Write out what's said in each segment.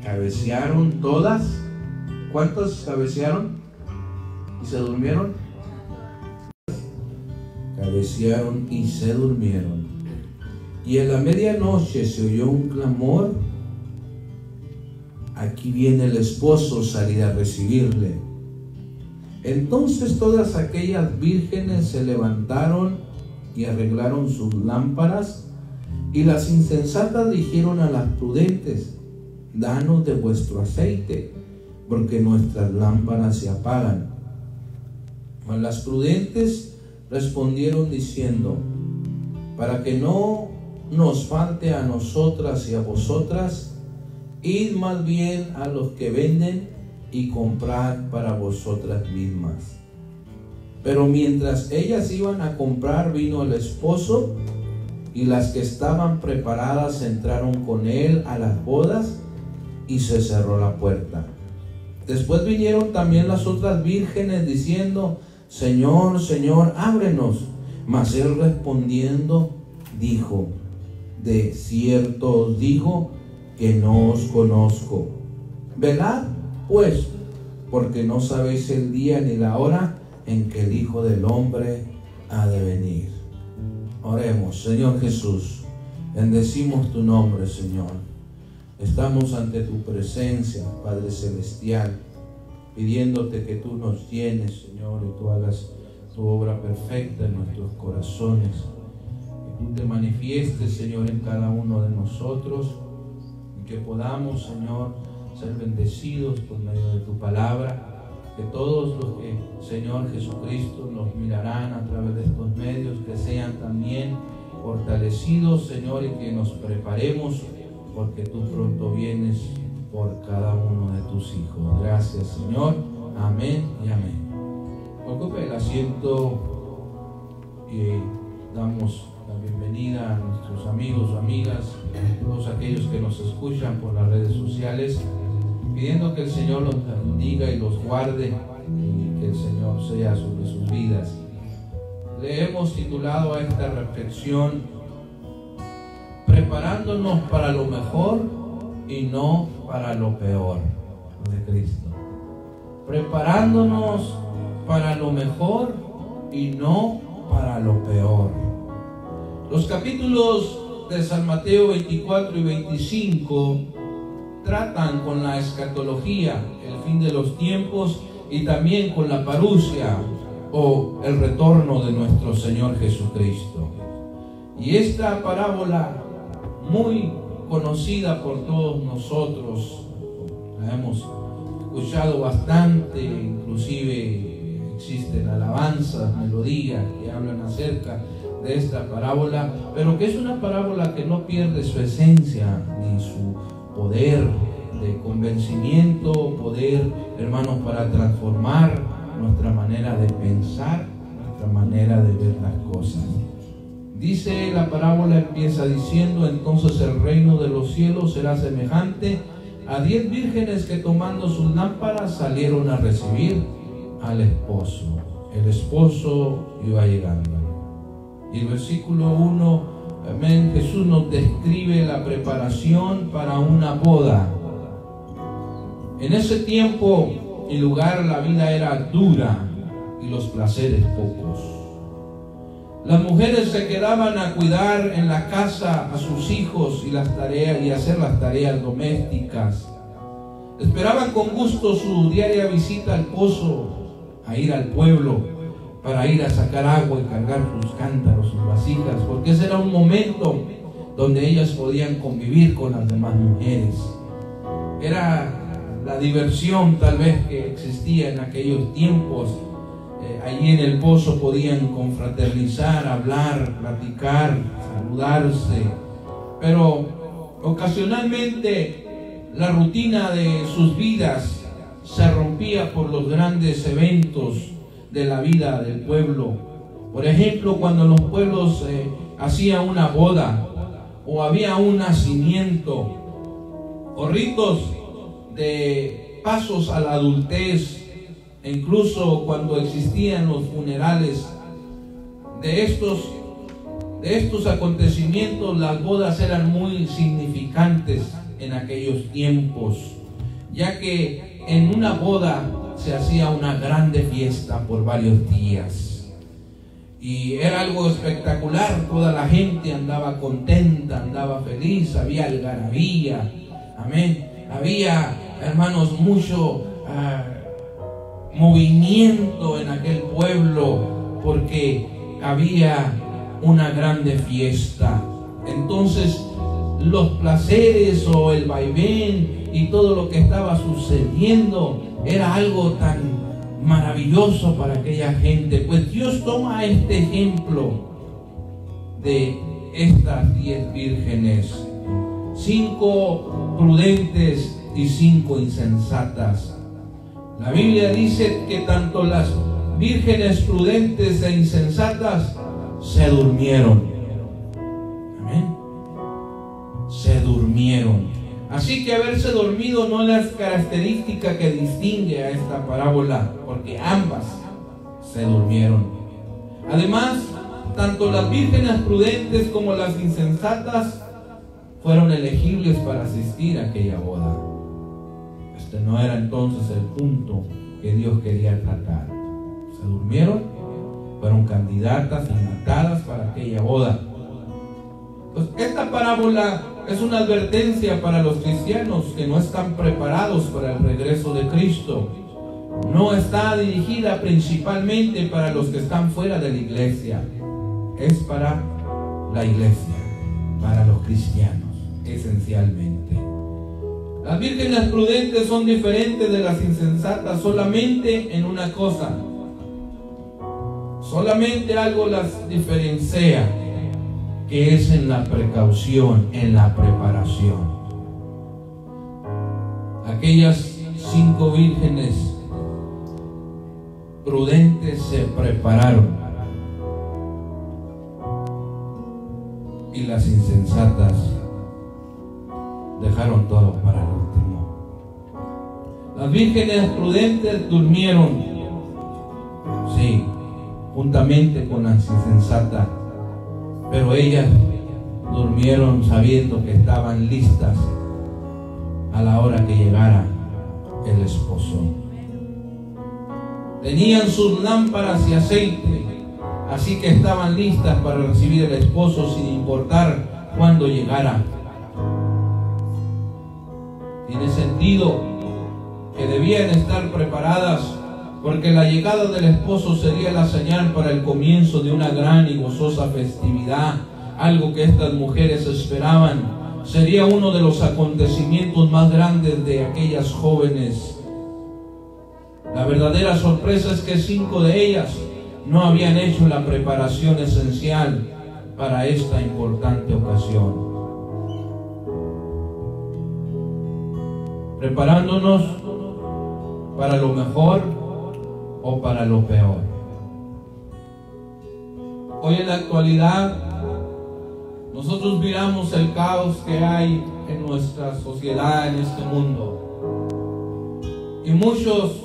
cabecearon todas. ¿Cuántas cabecearon y se durmieron? Cabecearon y se durmieron. Y en la medianoche se oyó un clamor. Aquí viene el esposo, salir a recibirle. Entonces todas aquellas vírgenes se levantaron y arreglaron sus lámparas, y las insensatas dijeron a las prudentes: danos de vuestro aceite, porque nuestras lámparas se apagan. Mas las prudentes respondieron diciendo: para que no nos falte a nosotras y a vosotras, id más bien a los que venden y comprad para vosotras mismas. Pero mientras ellas iban a comprar, vino el esposo, y las que estaban preparadas entraron con él a las bodas, y se cerró la puerta. Después vinieron también las otras vírgenes diciendo: Señor, Señor, ábrenos. Mas él respondiendo dijo: de cierto os digo que no os conozco. Velad pues, porque no sabéis el día ni la hora en que el Hijo del Hombre ha de venir. Oremos. Señor Jesús, bendecimos tu nombre, Señor. Estamos ante tu presencia, Padre Celestial, pidiéndote que tú nos llenes, Señor, y tú hagas tu obra perfecta en nuestros corazones. Que tú te manifiestes, Señor, en cada uno de nosotros, y que podamos, Señor, ser bendecidos por medio de tu palabra. Que todos los que, Señor Jesucristo, nos mirarán a través de estos medios, que sean también fortalecidos, Señor, y que nos preparemos, porque tú pronto vienes por cada uno de tus hijos. Gracias, Señor. Amén y amén. Ocupe el asiento y damos la bienvenida a nuestros amigos o amigas, a todos aquellos que nos escuchan por las redes sociales, pidiendo que el Señor los bendiga y los guarde, y que el Señor sea sobre sus vidas. Le hemos titulado a esta reflexión: preparándonos para lo mejor y no para lo peor de Cristo. Preparándonos para lo mejor y no para lo peor. Los capítulos de San Mateo 24 y 25 tratan con la escatología, el fin de los tiempos, y también con la parusia o el retorno de nuestro Señor Jesucristo. Y esta parábola, muy conocida por todos nosotros, la hemos escuchado bastante, inclusive existen alabanzas, melodías que hablan acerca de esta parábola, pero que es una parábola que no pierde su esencia ni su poder de convencimiento, poder, hermanos, para transformar nuestra manera de pensar, nuestra manera de ver las cosas. Dice la parábola, empieza diciendo: entonces el reino de los cielos será semejante a 10 vírgenes que, tomando sus lámparas, salieron a recibir al esposo. El esposo iba llegando. Y el versículo 1, amén, Jesús nos describe la preparación para una boda. En ese tiempo y lugar la vida era dura y los placeres pocos. Las mujeres se quedaban a cuidar en la casa a sus hijos y hacer las tareas domésticas. Esperaban con gusto su diaria visita al pozo, a ir al pueblo para ir a sacar agua y cargar sus cántaros, sus vasijas, porque ese era un momento donde ellas podían convivir con las demás mujeres. Era la diversión tal vez que existía en aquellos tiempos. Allí en el pozo podían confraternizar, hablar, platicar, saludarse, pero ocasionalmente la rutina de sus vidas se rompía por los grandes eventos de la vida del pueblo. Por ejemplo, cuando los pueblos hacían una boda, o había un nacimiento, o ritos de pasos a la adultez, e incluso cuando existían los funerales. De estos acontecimientos, las bodas eran muy significantes. en aquellos tiempos, ya que en una boda se hacía una grande fiesta por varios días y era algo espectacular. Toda la gente andaba contenta, andaba feliz, había algarabía, amén, había, hermanos, mucho movimiento en aquel pueblo porque había una grande fiesta. Entonces los placeres o el vaivén y todo lo que estaba sucediendo era algo tan maravilloso para aquella gente. Pues Dios toma este ejemplo de estas 10 vírgenes, 5 prudentes y 5 insensatas. La Biblia dice que tanto las vírgenes prudentes e insensatas se durmieron. Amén. Se durmieron. Así que haberse dormido no es la característica que distingue a esta parábola, porque ambas se durmieron. Además, tanto las vírgenes prudentes como las insensatas fueron elegibles para asistir a aquella boda. Este no era entonces el punto que Dios quería tratar. Se durmieron, fueron candidatas, invitadas para aquella boda. Pues esta parábola es una advertencia para los cristianos que no están preparados para el regreso de Cristo. No está dirigida principalmente para los que están fuera de la iglesia. Es para la iglesia, para los cristianos, esencialmente. Las vírgenes prudentes son diferentes de las insensatas solamente en una cosa. Solamente algo las diferencia, que es en la precaución, en la preparación. Aquellas 5 vírgenes prudentes se prepararon y las insensatas dejaron todo para el último. Las vírgenes prudentes durmieron, sí, juntamente con las insensatas, pero ellas durmieron sabiendo que estaban listas a la hora que llegara el esposo. Tenían sus lámparas y aceite, así que estaban listas para recibir el esposo sin importar cuándo llegara. Tiene sentido que debían estar preparadas, porque la llegada del esposo sería la señal para el comienzo de una gran y gozosa festividad, algo que estas mujeres esperaban. Sería uno de los acontecimientos más grandes de aquellas jóvenes. La verdadera sorpresa es que 5 de ellas no habían hecho la preparación esencial para esta importante ocasión. Preparándonos para lo mejor o para lo peor. Hoy en la actualidad nosotros miramos el caos que hay en nuestra sociedad, en este mundo, y muchos,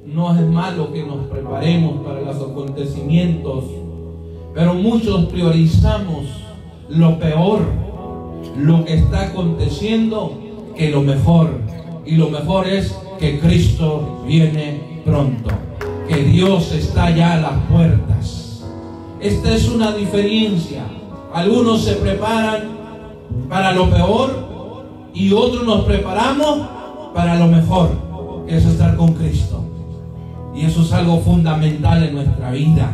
no es malo que nos preparemos para los acontecimientos, pero muchos priorizamos lo peor, lo que está aconteciendo, que lo mejor. Y lo mejor es que Cristo viene pronto, que Dios está ya a las puertas. Esta es una diferencia. Algunos se preparan para lo peor y otros nos preparamos para lo mejor, que es estar con Cristo. Y eso es algo fundamental en nuestra vida.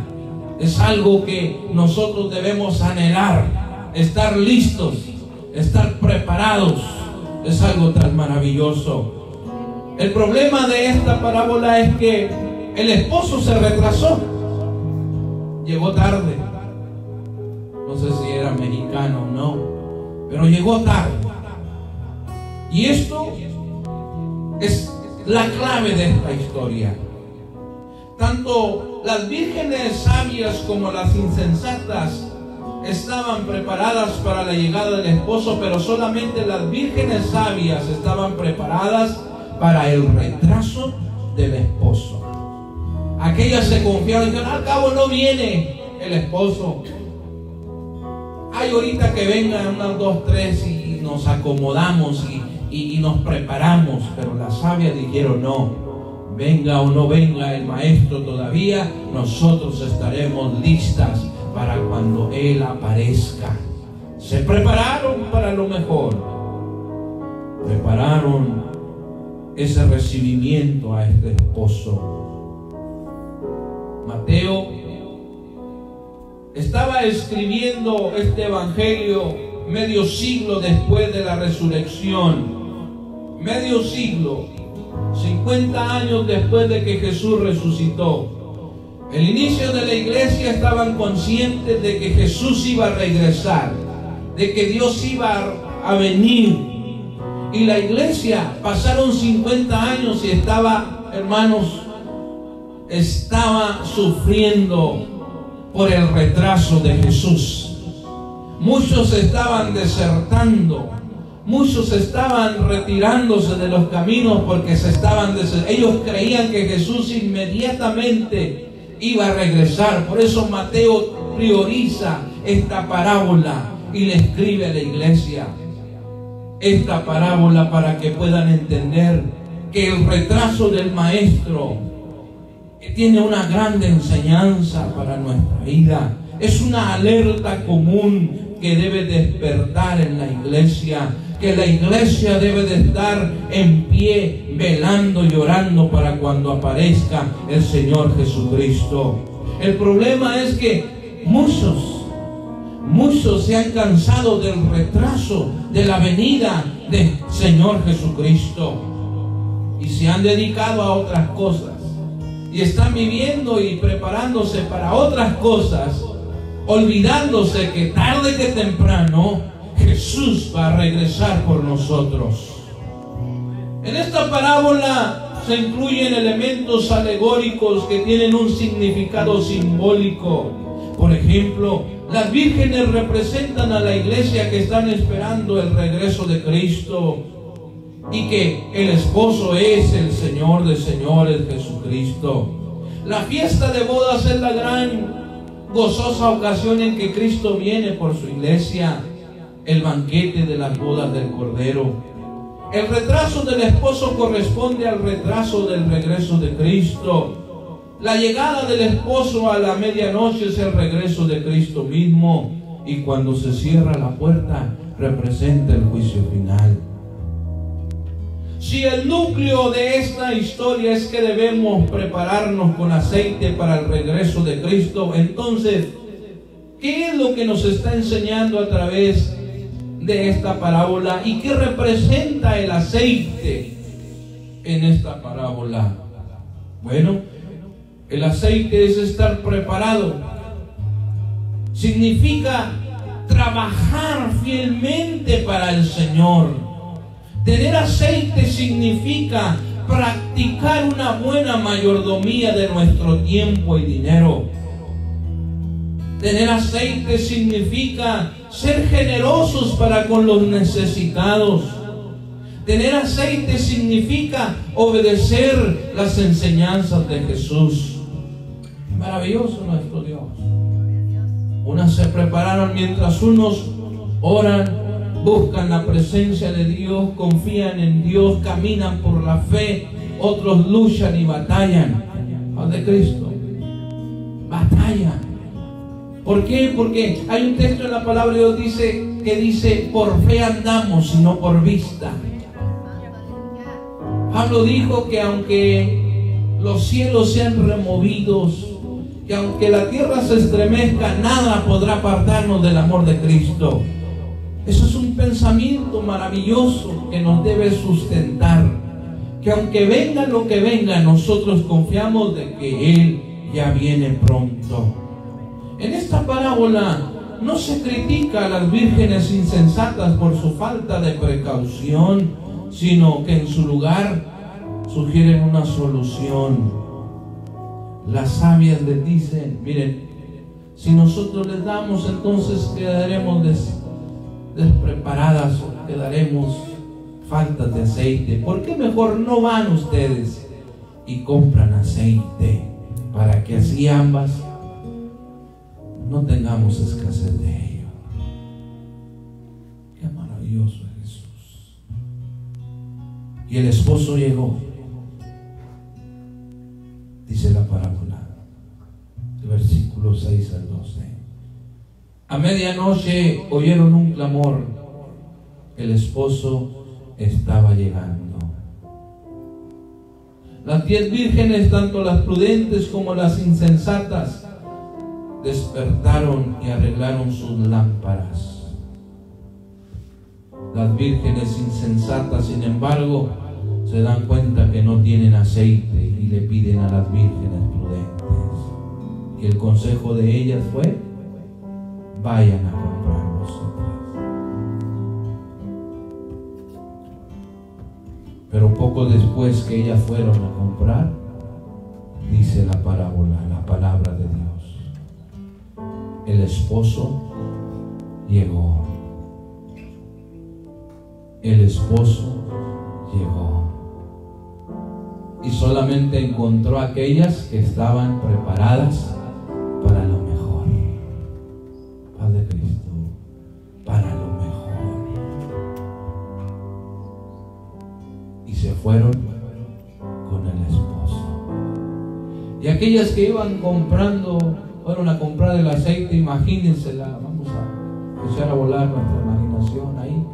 Es algo que nosotros debemos anhelar, estar listos, estar preparados. Es algo tan maravilloso. El problema de esta parábola es que el esposo se retrasó, llegó tarde. No sé si era mexicano o no, pero llegó tarde. Y esto es la clave de esta historia. Tanto las vírgenes sabias como las insensatas estaban preparadas para la llegada del esposo, pero solamente las vírgenes sabias estaban preparadas para el retraso del esposo. Aquellas se confiaron y dijeron: al cabo no viene el esposo. Ay, ahorita que vengan unas 2, 3 y nos acomodamos y nos preparamos. Pero las sabias dijeron: no, venga o no venga el maestro todavía, nosotros estaremos listas para cuando Él aparezca. Se prepararon para lo mejor, prepararon ese recibimiento a este esposo. Mateo estaba escribiendo este evangelio medio siglo después de la resurrección, medio siglo, 50 años después de que Jesús resucitó. El inicio de la iglesia estaban conscientes de que Jesús iba a regresar, de que Dios iba a venir. Y la iglesia, pasaron 50 años y estaba, hermanos, estaba sufriendo por el retraso de Jesús. Muchos estaban desertando, muchos estaban retirándose de los caminos porque ellos creían que Jesús inmediatamente iba a regresar. Por eso Mateo prioriza esta parábola y le escribe a la iglesia esta parábola para que puedan entender que el retraso del maestro tiene una gran enseñanza para nuestra vida. Es una alerta común que debe despertar en la iglesia, que la iglesia debe de estar en pie, velando y orando para cuando aparezca el Señor Jesucristo. El problema es que muchos se han cansado del retraso de la venida del Señor Jesucristo y se han dedicado a otras cosas y están viviendo y preparándose para otras cosas, olvidándose que tarde que temprano Jesús va a regresar por nosotros. En esta parábola se incluyen elementos alegóricos que tienen un significado simbólico. Por ejemplo, las vírgenes representan a la iglesia que están esperando el regreso de Cristo y que el esposo es el Señor de señores, Jesucristo. La fiesta de bodas es la gran gozosa ocasión en que Cristo viene por su iglesia, el banquete de las bodas del Cordero. El retraso del esposo corresponde al retraso del regreso de Cristo. La llegada del esposo a la medianoche es el regreso de Cristo mismo, y cuando se cierra la puerta representa el juicio final. Si el núcleo de esta historia es que debemos prepararnos con aceite para el regreso de Cristo, entonces, ¿qué es lo que nos está enseñando a través de esta parábola? ¿Y qué representa el aceite en esta parábola? Bueno, el aceite es estar preparado. Significa trabajar fielmente para el Señor. Tener aceite significa practicar una buena mayordomía de nuestro tiempo y dinero. Tener aceite significa ser generosos para con los necesitados. Tener aceite significa obedecer las enseñanzas de Jesús. Maravilloso nuestro Dios. Unas se prepararon mientras unos oran, buscan la presencia de Dios, confían en Dios, caminan por la fe. Otros luchan y batallan. Paz de Cristo. Batallan. ¿Por qué? Porque hay un texto en la palabra de Dios que dice, por fe andamos y no por vista. Pablo dijo que aunque los cielos sean removidos, que aunque la tierra se estremezca, nada podrá apartarnos del amor de Cristo. Eso es un pensamiento maravilloso que nos debe sustentar, que aunque venga lo que venga, nosotros confiamos de que Él ya viene pronto. En esta parábola no se critica a las vírgenes insensatas por su falta de precaución, sino que en su lugar sugieren una solución. Las sabias les dicen, miren, si nosotros les damos, entonces quedaremos despreparadas, o quedaremos faltas de aceite. ¿Por qué mejor no van ustedes y compran aceite para que así ambas no tengamos escasez de ello? Qué maravilloso es Jesús. Y el esposo llegó. Dice la parábola, versículos 6 al 12. A medianoche oyeron un clamor. El esposo estaba llegando. Las 10 vírgenes, tanto las prudentes como las insensatas, despertaron y arreglaron sus lámparas. Las vírgenes insensatas, sin embargo, se dan cuenta que no tienen aceite y le piden a las vírgenes prudentes. Y el consejo de ellas fue: vayan a comprar vosotras. Pero poco después que ellas fueron a comprar, dice la parábola, la palabra de Dios, el esposo llegó. El esposo llegó. Y solamente encontró a aquellas que estaban preparadas para lo mejor. Paz de Cristo, para lo mejor. Y se fueron con el esposo. Y aquellas que iban comprando, fueron a comprar el aceite, imagínensela, vamos a echar a volar nuestra imaginación ahí,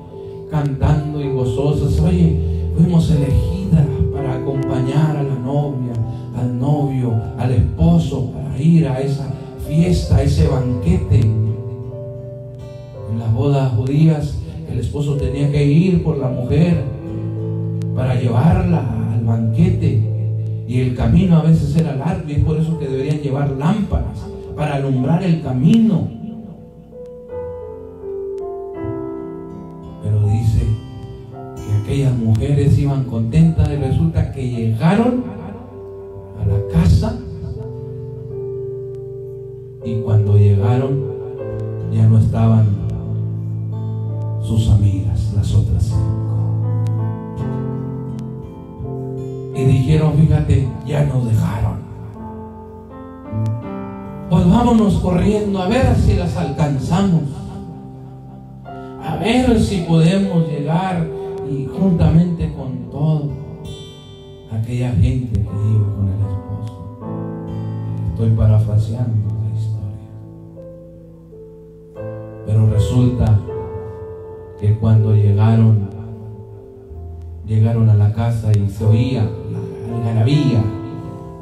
cantando y gozosas. Oye, fuimos elegidas para acompañar a la novia, al novio, al esposo, para ir a esa fiesta, a ese banquete. En las bodas judías, el esposo tenía que ir por la mujer para llevarla al banquete, y el camino a veces era largo, y es por eso que deberían llevar lámparas para alumbrar el camino. Pero dice que aquellas mujeres iban contentas, y resulta que llegaron a la casa, y cuando llegaron ya no estaban sus amigas, las otras 5. Y dijeron: fíjate, ya nos dejaron. Pues vámonos corriendo a ver si las alcanzamos, a ver si podemos llegar, y juntamente con todo aquella gente que iba con el esposo. Estoy parafraseando la historia, pero resulta que cuando llegaron a la casa y se oía la algarabía,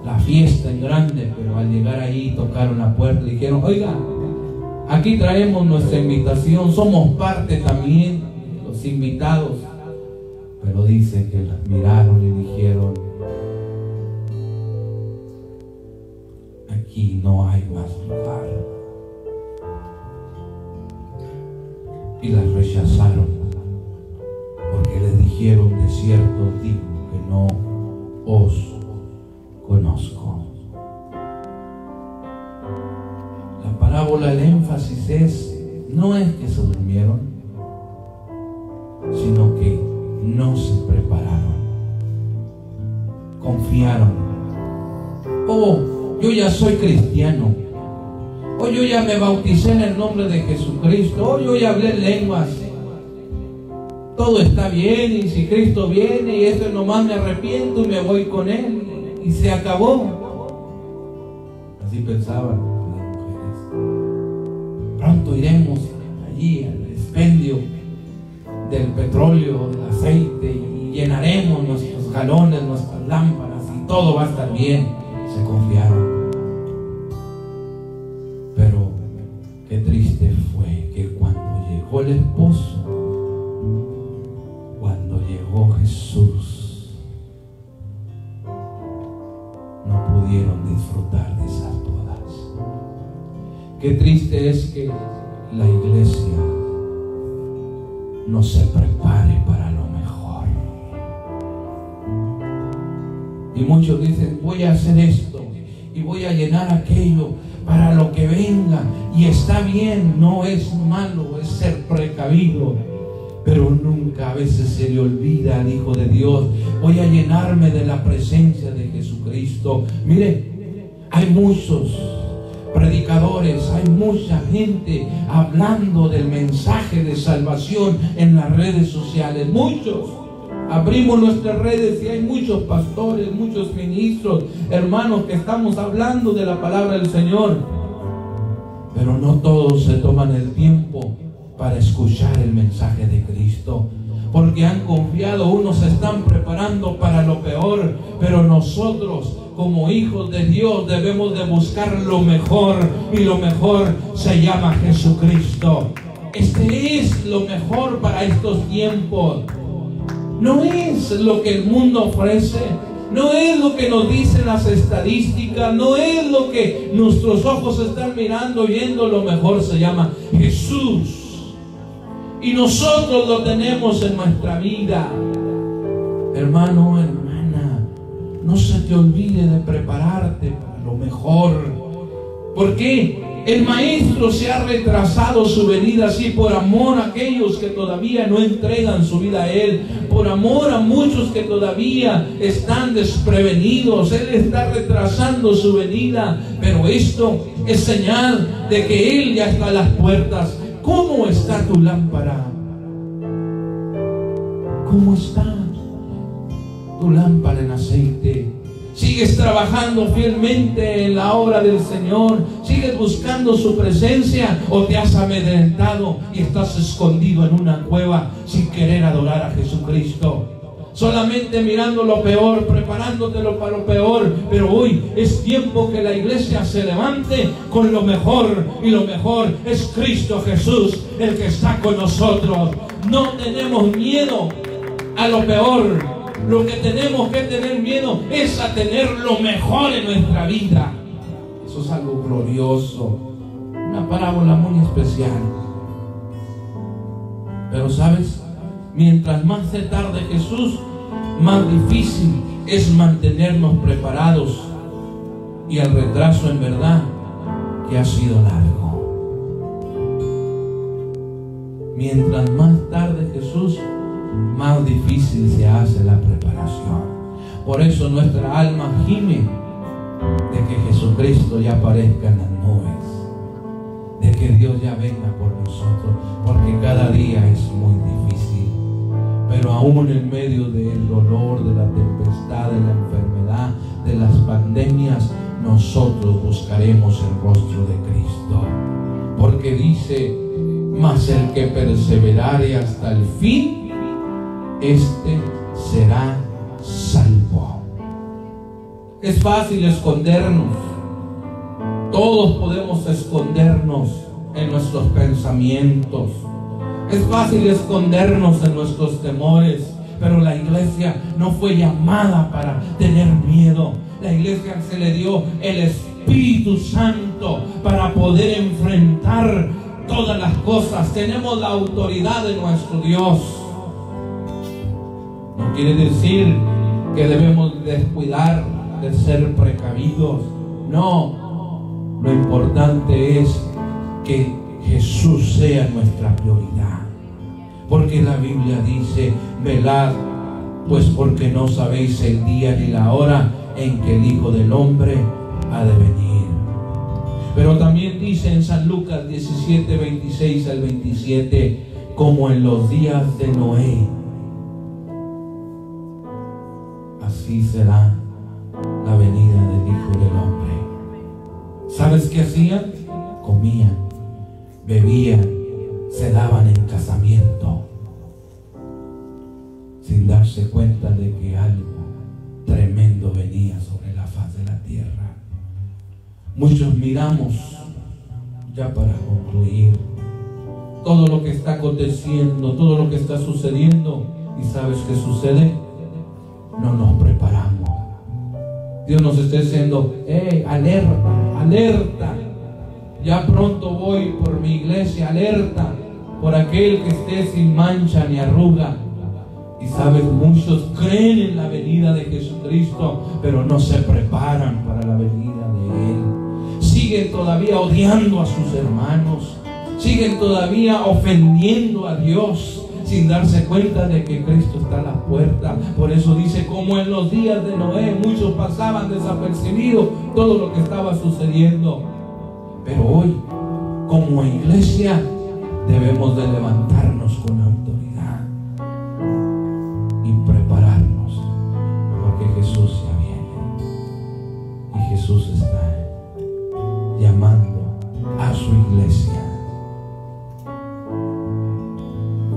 la fiesta en grande, pero al llegar ahí tocaron la puerta y dijeron: oiga, aquí traemos nuestra invitación, somos parte también, los invitados. Pero dice que las miraron y dijeron: aquí no hay más lugar. Y las rechazaron, porque les dijeron: de cierto digo que no os conozco. La parábola, el énfasis no es que se durmieron, sino que no se prepararon, confiaron. Oh, yo ya soy cristiano. Oh, yo ya me bauticé en el nombre de Jesucristo. Oh, yo ya hablé lenguas. Todo está bien, y si Cristo viene y esto nomás me arrepiento y me voy con Él y se acabó. Así pensaban las mujeres. Pronto iremos allí al expendio del petróleo, del aceite, y llenaremos nuestros galones, nuestras lámparas, y todo va a estar bien. Se confiaron. Pero qué triste fue que cuando llegó el esposo, cuando llegó Jesús, no pudieron disfrutar de esas bodas. Qué triste es que la iglesia no se prepare para lo mejor. Y muchos dicen: voy a hacer esto y voy a llenar aquello para lo que venga, y está bien, no es malo, es ser precavido. Pero nunca, a veces se le olvida al Hijo de Dios: voy a llenarme de la presencia de Jesucristo. Mire, hay muchos predicadores, hay mucha gente hablando del mensaje de salvación en las redes sociales, muchos, Abrimos nuestras redes y hay muchos pastores, muchos ministros, hermanos, que estamos hablando de la palabra del Señor, pero no todos se toman el tiempo para escuchar el mensaje de Cristo, porque han confiado, unos se están preparando para lo peor, pero nosotros como hijos de Dios debemos de buscar lo mejor, y lo mejor se llama Jesucristo. Este es lo mejor para estos tiempos. No es lo que el mundo ofrece, no es lo que nos dicen las estadísticas, no es lo que nuestros ojos están mirando, viendo. Lo mejor se llama Jesús, y nosotros lo tenemos en nuestra vida. Hermano, hermana, no se te olvide de prepararte para lo mejor. ¿Por qué? El Maestro se ha retrasado su venida así por amor a aquellos que todavía no entregan su vida a Él, por amor a muchos que todavía están desprevenidos. Él está retrasando su venida, pero esto es señal de que Él ya está a las puertas. ¿Cómo está tu lámpara? ¿Cómo está tu lámpara en aceite? ¿Sigues trabajando fielmente en la obra del Señor? ¿Sigues buscando su presencia? ¿O te has amedrentado y estás escondido en una cueva sin querer adorar a Jesucristo? Solamente mirando lo peor, preparándotelo para lo peor. Pero hoy es tiempo que la iglesia se levante con lo mejor, y lo mejor es Cristo Jesús, el que está con nosotros. No tenemos miedo a lo peor. Lo que tenemos que tener miedo es a tener lo mejor en nuestra vida. Eso es algo glorioso, una parábola muy especial. Pero sabes, mientras más se tarde Jesús, más difícil es mantenernos preparados, y el retraso en verdad que ha sido largo. Mientras más tarde Jesús, más difícil se hace la preparación. Por eso nuestra alma gime de que Jesucristo ya aparezca en las nubes, de que Dios ya venga por nosotros, porque cada día es muy difícil. Pero aún en medio del dolor, de la tempestad, de la enfermedad, de las pandemias, nosotros buscaremos el rostro de Cristo, porque dice: mas el que perseverare hasta el fin, este será salvo. Es fácil escondernos. Todos podemos escondernos en nuestros pensamientos. Es fácil escondernos en nuestros temores. Pero la iglesia no fue llamada para tener miedo. La iglesia se le dio el Espíritu Santo para poder enfrentar todas las cosas. Tenemos la autoridad de nuestro Dios. No quiere decir que debemos descuidar de ser precavidos. No, lo importante es que Jesús sea nuestra prioridad, porque la Biblia dice: velad, pues porque no sabéis el día ni la hora en que el Hijo del Hombre ha de venir. Pero también dice en San Lucas 17, 26 al 27: como en los días de Noé, así será la venida del Hijo del Hombre. ¿Sabes qué hacían? Comían, bebían, se daban en casamiento, sin darse cuenta de que algo tremendo venía sobre la faz de la tierra. Muchos miramos, ya para concluir, todo lo que está aconteciendo, todo lo que está sucediendo, y ¿sabes qué sucede? No nos preparamos. Dios nos está diciendo: alerta, alerta. Ya pronto voy por mi iglesia, alerta por aquel que esté sin mancha ni arruga. Y sabes, muchos creen en la venida de Jesucristo, pero no se preparan para la venida de Él. Siguen todavía odiando a sus hermanos, siguen todavía ofendiendo a Dios, sin darse cuenta de que Cristo está a la puerta. Por eso dice: como en los días de Noé, muchos pasaban desapercibidos todo lo que estaba sucediendo. Pero hoy, como iglesia, debemos de levantarnos con autoridad y prepararnos Jesús está llamando a su iglesia.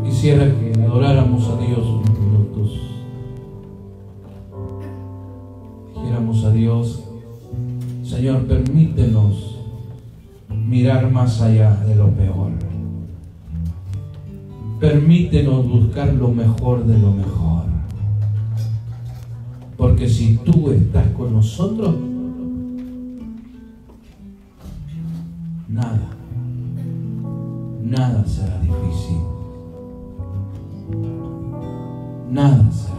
Quisiera que adoráramos a Dios unos minutos. Dijéramos a Dios: Señor, permítenos mirar más allá de lo peor. Permítenos buscar lo mejor de lo mejor. Porque si tú estás con nosotros, nada será difícil. Nada será